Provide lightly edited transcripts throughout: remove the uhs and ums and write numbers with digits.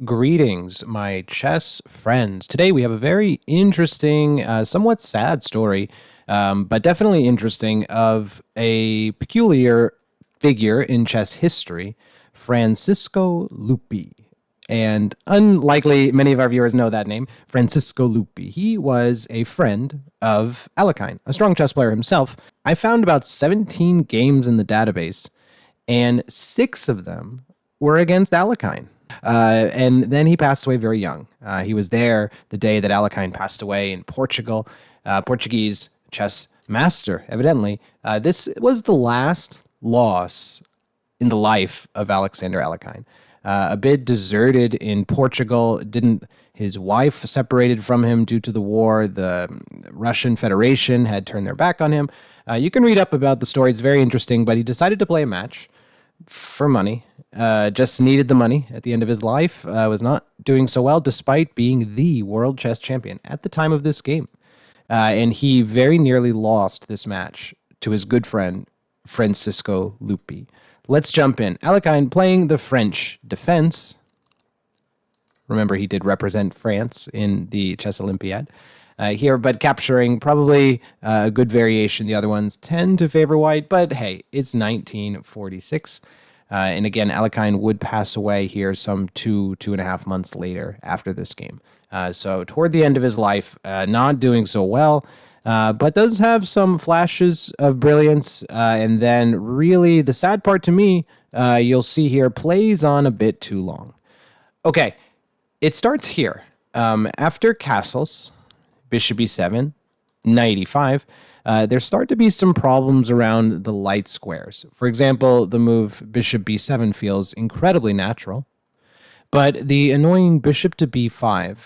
Greetings, my chess friends. Today we have a very interesting, somewhat sad story, but definitely interesting, of a peculiar figure in chess history, Francisco Lupi. And unlikely many of our viewers know that name, Francisco Lupi. He was a friend of Alekhine, a strong chess player himself. I found about 17 games in the database, and 6 of them were against Alekhine. And then he passed away very young. He was there the day that Alekhine passed away in Portugal, Portuguese chess master, evidently. This was the last loss in the life of Alexander Alekhine. A bit deserted in Portugal. Didn't his wife separated from him due to the war? The Russian Federation had turned their back on him. You can read up about the story. It's very interesting, but he decided to play a match for money. Just needed the money at the end of his life. Was not doing so well despite being the world chess champion at the time of this game. And he very nearly lost this match to his good friend, Francisco Lupi. Let's jump in. Alekhine playing the French defense. Remember, he did represent France in the Chess Olympiad here, but capturing probably a good variation. The other ones tend to favor white, but hey, it's 1946. And again, Alekhine would pass away here some 2.5 months later after this game. So toward the end of his life, not doing so well, but does have some flashes of brilliance. And then really the sad part to me, you'll see here, plays on a bit too long. Okay, it starts here. After castles, bishop e7, knight e5, there start to be some problems around the light squares. For example, the move bishop b7 feels incredibly natural, but the annoying bishop to b5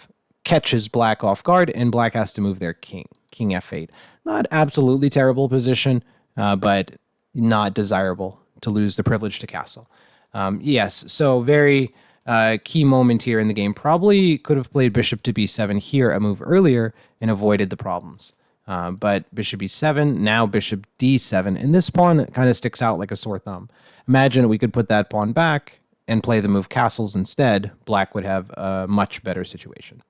catches black off guard, and black has to move their king f8. Not absolutely terrible position, but not desirable to lose the privilege to castle. Yes, so very key moment here in the game. Probably could have played bishop to b7 here a move earlier and avoided the problems. But bishop e7, now bishop d7, and this pawn kind of sticks out like a sore thumb. Imagine we could put that pawn back and play the move castles instead. Black would have a much better situation.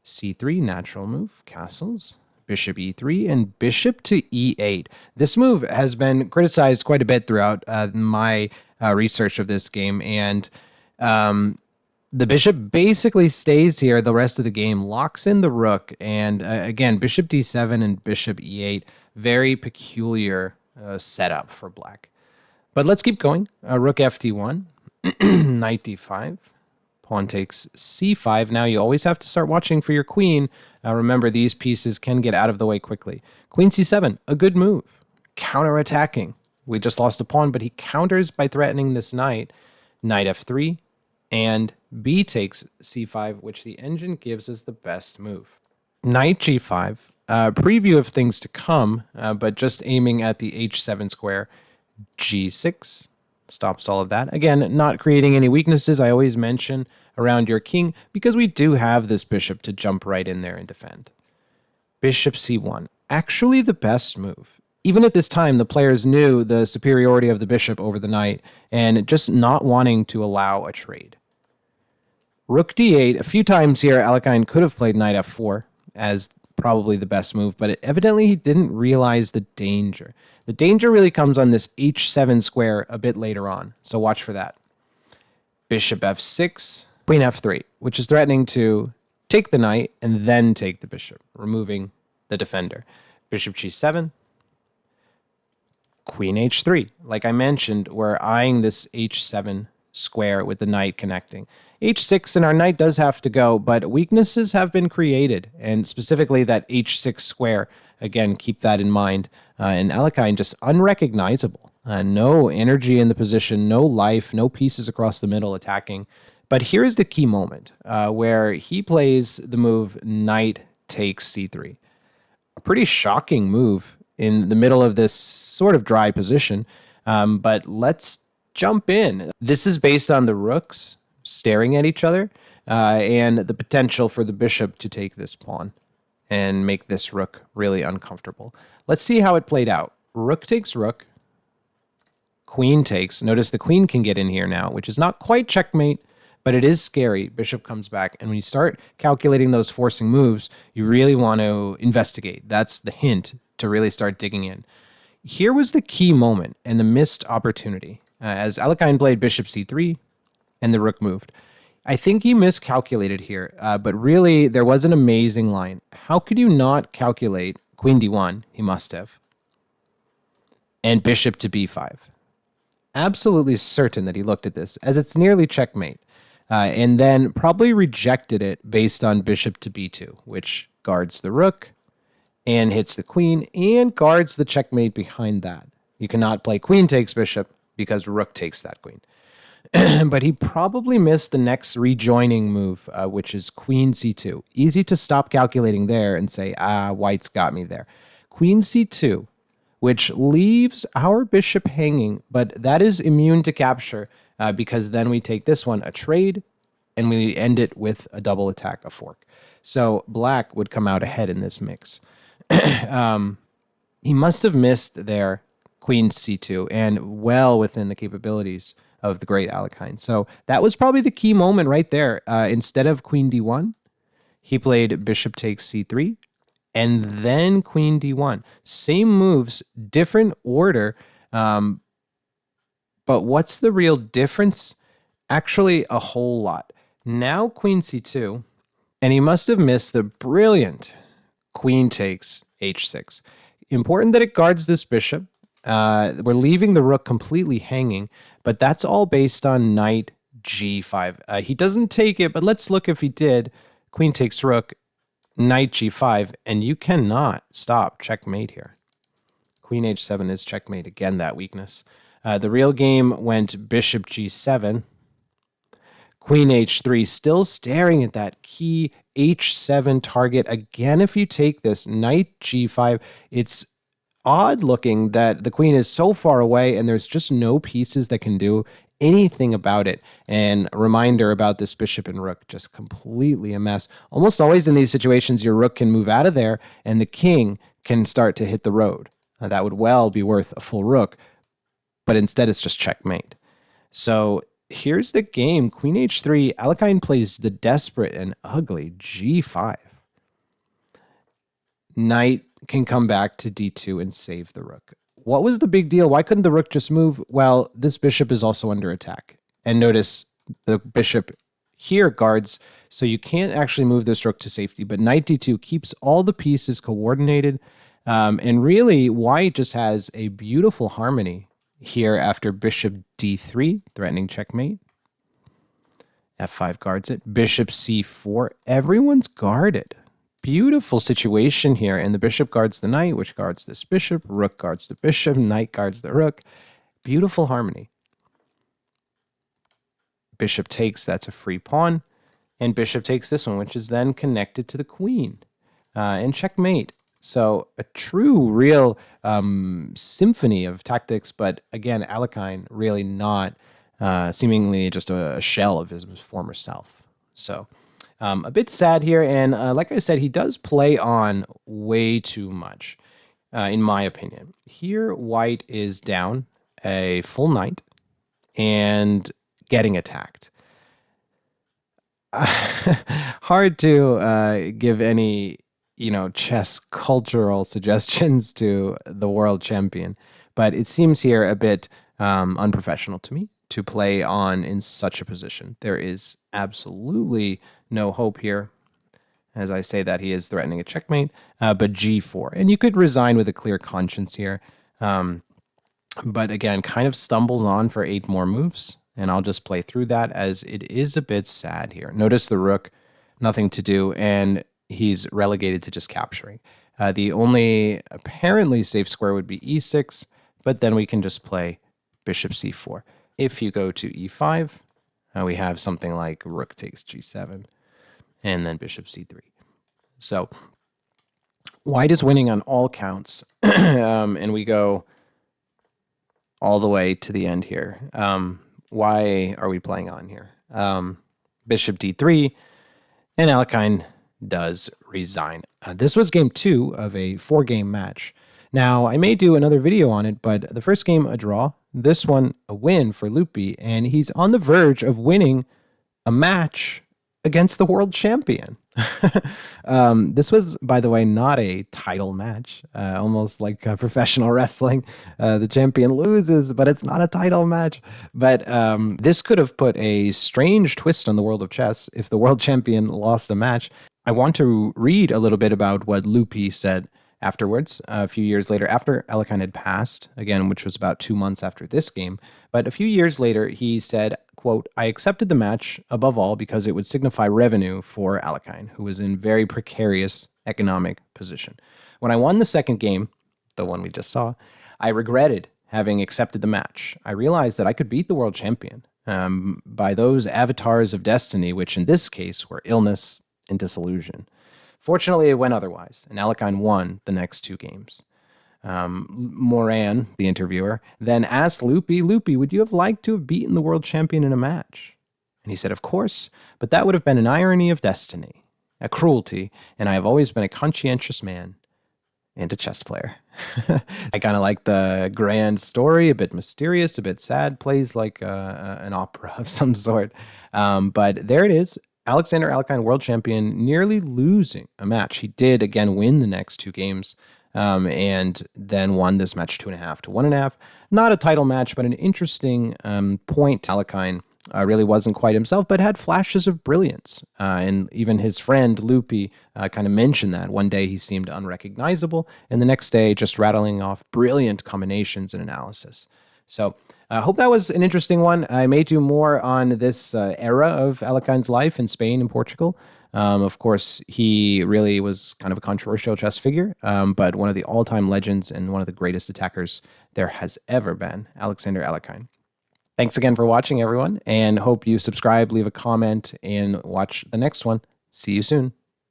c3, natural move, castles, bishop e3, and bishop to e8. This move has been criticized quite a bit throughout my research of this game, and the bishop basically stays here the rest of the game, locks in the rook, and again, bishop d7 and bishop e8, very peculiar setup for black. But let's keep going. Rook ft1, knight d5, pawn takes c5. Now you always have to start watching for your queen. Remember, these pieces can get out of the way quickly. Queen c7, a good move. Counterattacking. We just lost a pawn, but he counters by threatening this knight. Knight f3, and b takes c5, which the engine gives as the best move. Knight g5, preview of things to come, but just aiming at the h7 square. g6 stops all of that. Again, not creating any weaknesses. I always mention around your king because we do have this bishop to jump right in there and defend. Bishop c1, actually the best move. Even at this time, the players knew the superiority of the bishop over the knight and just not wanting to allow a trade. Rook d8, a few times here, Alekhine could have played knight f4 as probably the best move, but evidently he didn't realize the danger. The danger really comes on this h7 square a bit later on, so watch for that. Bishop f6, queen f3, which is threatening to take the knight and then take the bishop, removing the defender. Bishop g7, queen h3. Like I mentioned, we're eyeing this h7 square with the knight connecting. h6, and our knight does have to go, but weaknesses have been created, and specifically that h6 square. Again, keep that in mind. And Alekhine just unrecognizable. No energy in the position, no life, no pieces across the middle attacking. But here's the key moment where he plays the move knight takes c3. A pretty shocking move in the middle of this sort of dry position. But let's jump in. This is based on the rooks staring at each other and the potential for the bishop to take this pawn and make this rook really uncomfortable. Let's see how it played out. Rook takes rook, queen takes. Notice the queen can get in here now, which is not quite checkmate, But it is scary. Bishop comes back. And when you start calculating those forcing moves, you really want to investigate. That's the hint to really start digging in. Here was the key moment and the missed opportunity. As Alekhine played bishop c3 and the rook moved. I think he miscalculated here, but really there was an amazing line. How could you not calculate queen d1? He must have. And bishop to b5. Absolutely certain that he looked at this, as it's nearly checkmate. And then probably rejected it based on bishop to b2, which guards the rook and hits the queen and guards the checkmate behind that. You cannot play queen takes bishop because rook takes that queen. But he probably missed the next rejoining move, which is queen c2. Easy to stop calculating there and say, white's got me there. Queen c2, which leaves our bishop hanging, but that is immune to capture because then we take this one, a trade, and we end it with a double attack, a fork. So black would come out ahead in this mix. He must have missed there queen c2 and well within the capabilities of the great Alekhine. So that was probably the key moment right there. Instead of queen d1, he played bishop takes c3 and then queen d1. Same moves, different order. But what's the real difference? Actually, a whole lot. Now queen c2, and he must have missed the brilliant queen takes h6. Important that it guards this bishop. We're leaving the rook completely hanging, but that's all based on knight g5. He doesn't take it, but let's look if he did. Queen takes rook, knight g5, and you cannot stop checkmate here. Queen h7 is checkmate. Again, that weakness. The real game went bishop g7, queen h3, still staring at that key h7 target. Again, if you take this knight g5, it's odd looking that the queen is so far away and there's just no pieces that can do anything about it. And a reminder about this bishop and rook, just completely a mess. Almost always in these situations, your rook can move out of there and the king can start to hit the road. That would well be worth a full rook, but instead it's just checkmate. So here's the game. Queen h3, Alekhine plays the desperate and ugly g5. Knight can come back to d2 and save the rook. What was the big deal? Why couldn't the rook just move? Well, this bishop is also under attack. And notice the bishop here guards, so you can't actually move this rook to safety, but knight d2 keeps all the pieces coordinated. And really, white just has a beautiful harmony here after bishop d3, threatening checkmate. f5 guards it. Bishop c4, everyone's guarded. Beautiful situation here, and the bishop guards the knight, which guards this bishop. Rook guards the bishop. Knight guards the rook. Beautiful harmony. Bishop takes, that's a free pawn. And bishop takes this one, which is then connected to the queen. And checkmate. So a true, real symphony of tactics, but again, Alekhine really not seemingly just a shell of his former self. So a bit sad here, and like I said, he does play on way too much, in my opinion. Here, white is down a full knight and getting attacked. Hard to give any chess cultural suggestions to the world champion, but it seems here a bit unprofessional to me to play on in such a position. There is absolutely no hope here. As I say that, he is threatening a checkmate, but g4. And you could resign with a clear conscience here. But again, kind of stumbles on for 8 more moves, and I'll just play through that as it is a bit sad here. Notice the rook, nothing to do, and he's relegated to just capturing. The only apparently safe square would be e6, but then we can just play bishop c4. If you go to e5, we have something like rook takes g7, and then bishop c3. So white is winning on all counts, and we go all the way to the end here. Why are we playing on here? Bishop d3, and Alekhine does resign. This was game 2 of a 4-game match. Now, I may do another video on it, but the first game, a draw. This one, a win for Lupi, and he's on the verge of winning a match against the world champion. This was, by the way, not a title match, almost like professional wrestling. The champion loses, but it's not a title match. But this could have put a strange twist on the world of chess if the world champion lost a match. I want to read a little bit about what Lupi said afterwards, a few years later, after Alekhine had passed, again, which was about 2 months after this game. But a few years later, he said, quote, "I accepted the match above all because it would signify revenue for Alekhine, who was in very precarious economic position. When I won the second game, the one we just saw, I regretted having accepted the match. I realized that I could beat the world champion by those avatars of destiny, which in this case were illness and disillusion. Fortunately, it went otherwise, and Alekhine won the next 2 games." Moran, the interviewer, then asked Lupi, "Would you have liked to have beaten the world champion in a match?" And he said, "Of course, but that would have been an irony of destiny, a cruelty, and I have always been a conscientious man and a chess player." I kind of like the grand story, a bit mysterious, a bit sad, plays like an opera of some sort. But there it is. Alexander Alekhine, world champion, nearly losing a match. He did, again, win the next 2 games. And then won this match 2.5 to 1.5. Not a title match, but an interesting point. Alekhine really wasn't quite himself, but had flashes of brilliance. And even his friend Lupi kind of mentioned that. One day he seemed unrecognizable, and the next day just rattling off brilliant combinations and analysis. So I hope that was an interesting one. I may do more on this era of Alekhine's life in Spain and Portugal. Of course, he really was kind of a controversial chess figure, but one of the all-time legends and one of the greatest attackers there has ever been, Alexander Alekhine. Thanks again for watching, everyone, and hope you subscribe, leave a comment, and watch the next one. See you soon.